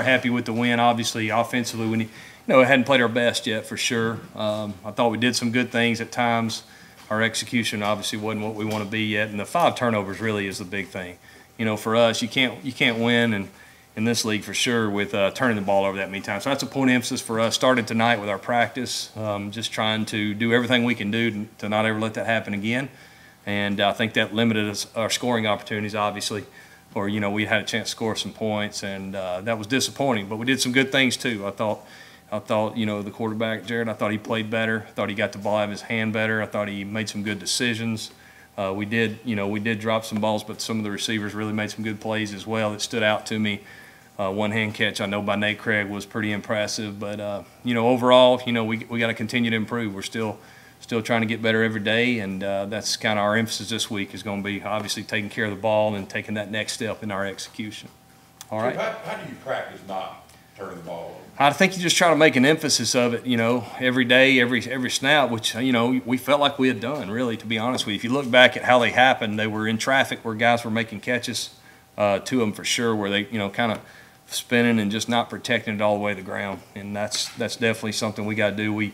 are happy with the win. Obviously, offensively, we hadn't played our best yet for sure. I thought we did some good things at times. Our execution obviously wasn't what we want to be yet, and the 5 turnovers really is the big thing. For us, you can't win in this league for sure with turning the ball over that many times. So that's a point of emphasis for us. Started tonight with our practice, just trying to do everything we can do to not ever let that happen again. And I think that limited our scoring opportunities, obviously, or we had a chance to score some points, and that was disappointing. But we did some good things too. I thought the quarterback Jared, I thought he played better. I thought he got the ball out of his hand better. I thought he made some good decisions. We did drop some balls, but some of the receivers really made some good plays as well that stood out to me. One hand catch I know by Nate Craig was pretty impressive, but overall, we got to continue to improve. We're still trying to get better every day, and that's kind of our emphasis this week is going to be obviously taking care of the ball and taking that next step in our execution. All right. How do you practice not turning the ball over? I think you just try to make an emphasis of it, every day, every snap, which, we felt like we had done, really, to be honest with you. If you look back at how they happened, they were in traffic where guys were making catches, 2 of them for sure, where they, kind of spinning and just not protecting it all the way to the ground. And that's definitely something we got to do. We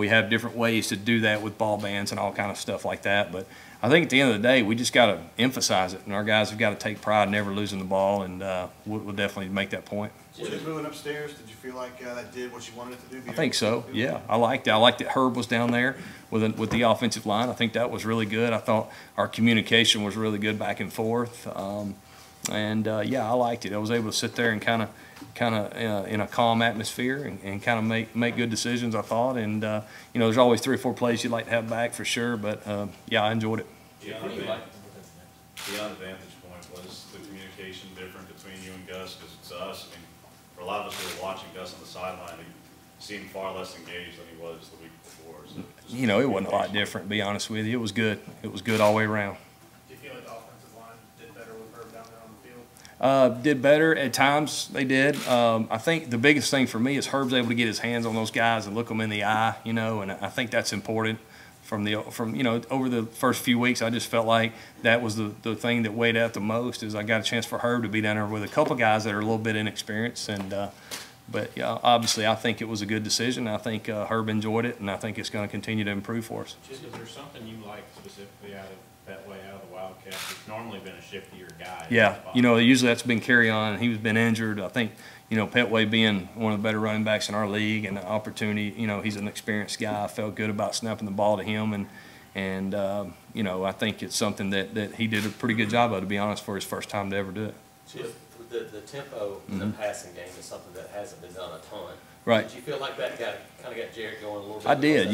have different ways to do that with ball bands and all kind of stuff like that. But I think at the end of the day, we just got to emphasize it, and our guys have got to take pride in never losing the ball, and we'll definitely make that point. With it moving upstairs, did you feel like that did what you wanted it to do? I think so. Yeah, I liked it. I liked that Herb was down there with the offensive line. I think that was really good. I thought our communication was really good back and forth. Yeah, I liked it. I was able to sit there and kind of in a calm atmosphere and kind of make good decisions, I thought. And there's always 3 or 4 plays you'd like to have back for sure. But yeah, I enjoyed it. The other vantage point was the communication different between you and Gus, because it's us. I mean, for a lot of us who were watching Gus on the sideline, he seemed far less engaged than he was the week before. So it wasn't a lot different, to be honest with you. It was good. It was good all the way around. Do you feel like the offensive line did better with Herb down there on the field? Did better at times. They did. I think the biggest thing for me is Herb's able to get his hands on those guys and look them in the eye, and I think that's important. From over the first few weeks, I just felt like that was the thing that weighed out the most. Is I got a chance for Herb to be down there with a couple guys that are a little bit inexperienced, but yeah, obviously I think it was a good decision. I think Herb enjoyed it, and I think it's going to continue to improve for us. Is there something you like specifically out of the Wildcats? It's normally been a shiftier guy. Yeah, usually that's been carry on. He's been injured. I think Petway being one of the better running backs in our league and the opportunity, he's an experienced guy. I felt good about snapping the ball to him, and I think it's something that he did a pretty good job of, to be honest, for his first time to ever do it. Chip, the tempo in the passing game is something that hasn't been done a ton. Right. Did you feel like that kind of got Jared going a little bit? I did.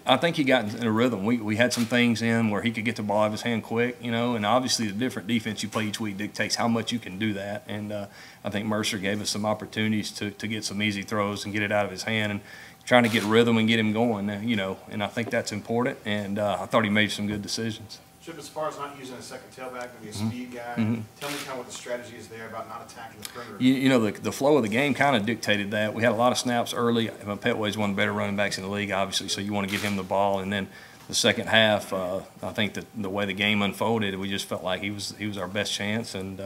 I think he got in a rhythm. We had some things in where he could get the ball out of his hand quick, and obviously the different defense you play each week dictates how much you can do that. And I think Mercer gave us some opportunities to get some easy throws and get it out of his hand and trying to get rhythm and get him going, and I think that's important. And I thought he made some good decisions. Chip, as far as not using a second tailback, maybe a speed guy, tell me kind of what the strategy is there about not attacking the perimeter. The flow of the game kind of dictated that. We had a lot of snaps early. Petway's one of the better running backs in the league, obviously, so you want to give him the ball. And then the second half, I think that the way the game unfolded, we just felt like he was our best chance. And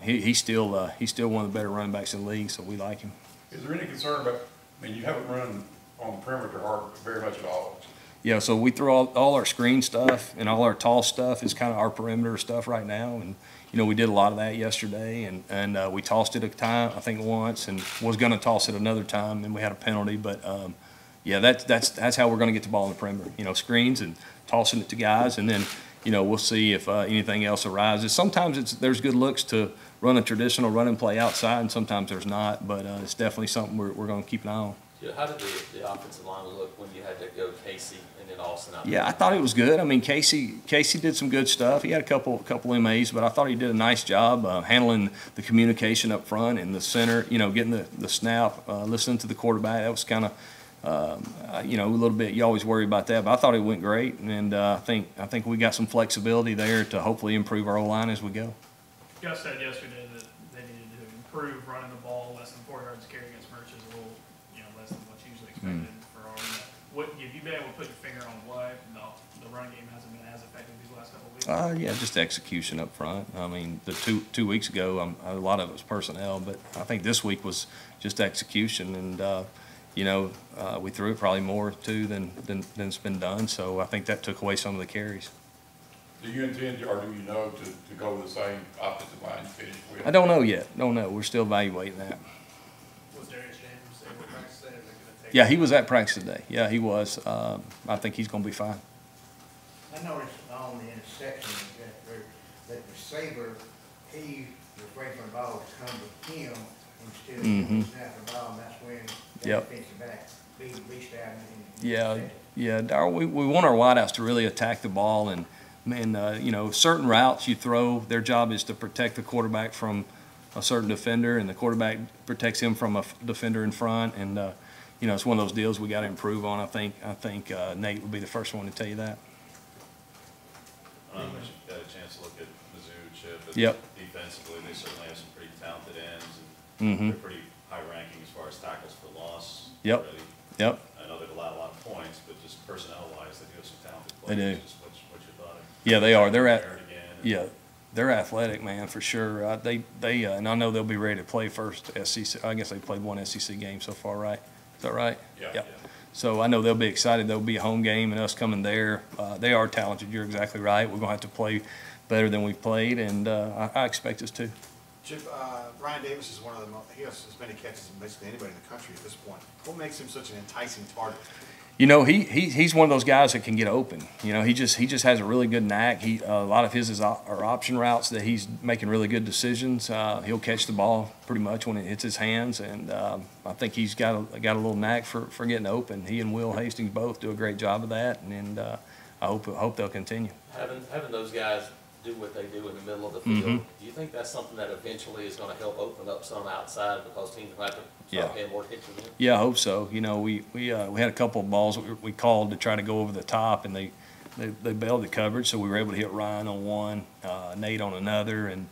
he's still one of the better running backs in the league, so we like him. Is there any concern about? I mean, you haven't run on the perimeter very much at all. Yeah, so we throw all our screen stuff and all our tall stuff is kind of our perimeter stuff right now. And, we did a lot of that yesterday. And we tossed it a time, I think once, and was going to toss it another time, and we had a penalty. But, yeah, that's how we're going to get the ball in the perimeter. Screens and tossing it to guys. And then, we'll see if anything else arises. Sometimes there's good looks to run a traditional run and play outside, and sometimes there's not. But it's definitely something we're going to keep an eye on. Yeah, how did the offensive line look when you had to go Casey and then Austin out there? Yeah, I thought it was good. I mean, Casey did some good stuff. He had a couple MAs, but I thought he did a nice job handling the communication up front and the center. Getting the snap, listening to the quarterback. That was kind of a little bit. You always worry about that, but I thought it went great, and I think we got some flexibility there to hopefully improve our O-line as we go. Gus said yesterday that they needed to improve running the ball less than 4 yards carry against Merch is a little less than what's usually expected for Auburn. What, have you been able to put your finger on why the run game hasn't been as effective these last couple of weeks? Yeah, just execution up front. I mean, the two weeks ago, a lot of it was personnel, but I think this week was just execution. And you know, we threw it probably more too than's been done. So I think that took away some of the carries. Do you intend, or do you know, to go with the same offensive line you finished with? I don't know yet. Don't know. We're still evaluating that. Was Darius James able to practice today? Is it gonna take? Yeah, he was at practice today. Yeah, he was. I think he's going to be fine. I noticed on the intersection that the receiver, he was waiting for the ball to come to him instead of snapping the ball, and that's when the Yep. defensive back reached out and Yeah, intercepted. yeah, Darryl, we want our wideouts to really attack the ball, and you know, certain routes you throw, their job is to protect the quarterback from a certain defender, and the quarterback protects him from a defender in front. And you know, it's one of those deals we got to improve on. I think Nate would be the first one to tell you that. But you've got a chance to look at Mizzou, Chip, and Yep. defensively, they certainly have some pretty talented ends, and Mm-hmm. they're pretty high ranking as far as tackles for loss. Yep. already. Yep. I know they've allowed a lot of points, but just personnel-wise, they do have some talented They players. do. Just what's your thought? Yeah, they are. They're Barrett again, and- yeah, they're athletic, man, for sure. And I know they'll be ready to play first SEC. I guess they played one SEC game so far, right? Is that right? Yeah. So I know they'll be excited. There'll be a home game and us coming there. They are talented. You're exactly right. We're going to have to play better than we've played, and I expect us to. Chip, Ryan Davis is one of the he has as many catches as basically anybody in the country at this point. What makes him such an enticing target? You know, he's one of those guys that can get open. You know, he just has a really good knack. A lot of his are option routes that he's making really good decisions. He'll catch the ball pretty much when it hits his hands, and I think he's got a little knack for getting open. He and Will Hastings both do a great job of that, and I hope they'll continue. Having those guys do what they do in the middle of the field, do you think that's something that eventually is gonna help open up some outside because teams will have to start paying more attention to them? Yeah, I hope so. You know, we had a couple of balls that we called to try to go over the top, and they bailed the coverage, so we were able to hit Ryan on one, Nate on another, and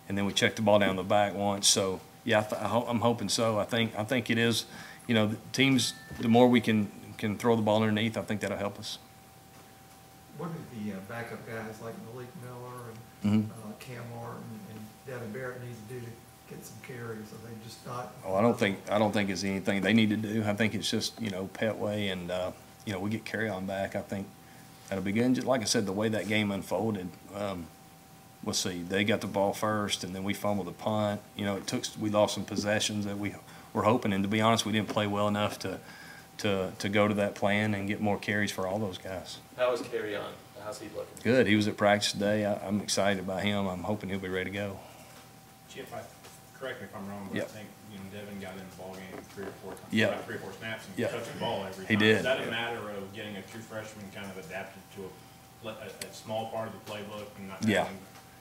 then we checked the ball down the back once. So yeah, I'm hoping so. I think it is. You know, the teams, the more we can throw the ball underneath, I think that'll help us. What do the backup guys like Malik Miller and Cam Martin and Devin Barrett need to do to get some carries? Are they just not? Oh, I don't think it's anything they need to do. I think it's just, you know, Petway and you know, we get carry on back. I think that'll be good. Just like I said, the way that game unfolded, we'll see. They got the ball first, and then we fumbled the punt. You know, we lost some possessions that we were hoping, and to be honest, we didn't play well enough to go to that plan and get more carries for all those guys. How is Carry On? How's he looking? Good. He was at practice today. I'm excited about him. I'm hoping he'll be ready to go. Chip, correct me if I'm wrong, but Yep. I think, you know, Devin got in the ballgame 3 or 4 times. Yep. About 3 or 4 snaps and Yep. touched the ball every time. He did. Is that a matter of getting a true freshman kind of adapted to a small part of the playbook and not Yeah. having?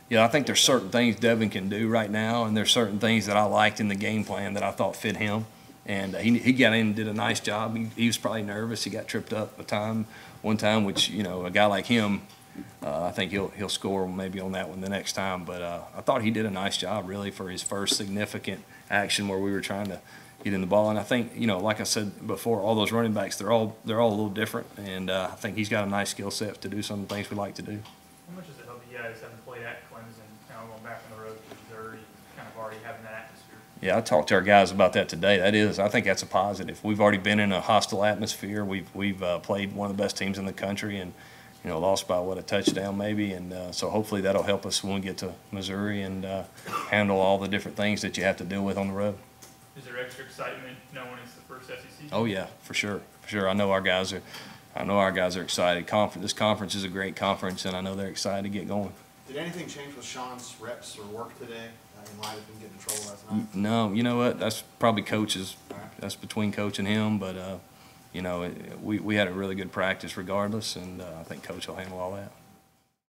Yeah, I think there's certain things Devin can do right now, and there's certain things that I liked in the game plan that I thought fit him. And he got in and did a nice job. He was probably nervous. He got tripped up one time, which, you know, a guy like him, I think he'll score maybe on that one the next time. But I thought he did a nice job really for his first significant action where we were trying to get in the ball. And I think, you know, like I said before, all those running backs, they're all a little different. And I think he's got a nice skill set to do some of the things we like to do. How much does it help you guys having played at Clemson, now going back on the road to Missouri, kind of already having that atmosphere? Yeah, I talked to our guys about that today. I think that's a positive. We've already been in a hostile atmosphere. We've played one of the best teams in the country, and you know, lost by a touchdown maybe. And so hopefully that'll help us when we get to Missouri and handle all the different things that you have to deal with on the road. Is there extra excitement knowing it's the first SEC? Oh yeah, for sure. I know our guys are excited. This conference is a great conference, and I know they're excited to get going. Did anything change with Sean's reps or work today in light of him getting in trouble last night? No, you know what? That's probably coaches. All right. That's between coach and him. But you know, we had a really good practice regardless, and I think coach will handle all that.